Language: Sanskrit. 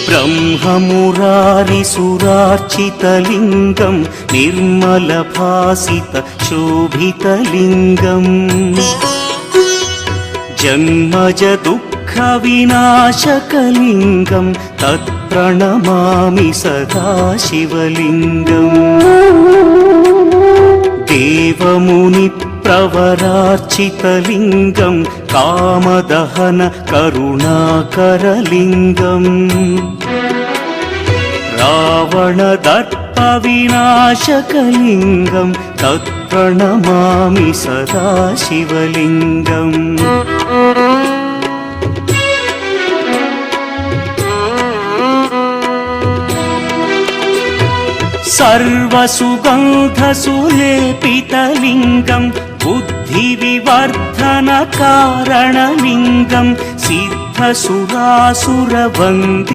ब्रह्ममुरारिसुरार्चितलिङ्गं निर्मलभासितशोभितलिङ्गम् जन्मजदुःखविनाशकलिङ्गं तत्प्रणमामि सदा शिवलिङ्गम् देवमुनिप्रवरार्चितलिङ्गं कामदहन करुणाकरलिङ्गम् रावणदर्पविनाशकलिङ्गं तत्प्रणमामि सदा शिवलिङ्गम् सर्वसुगन्धसुलेपितलिङ्गं बुद्धिविवर्धनकारणलिङ्गं सिद्धसुरासुरवन्दितलिङ्गम्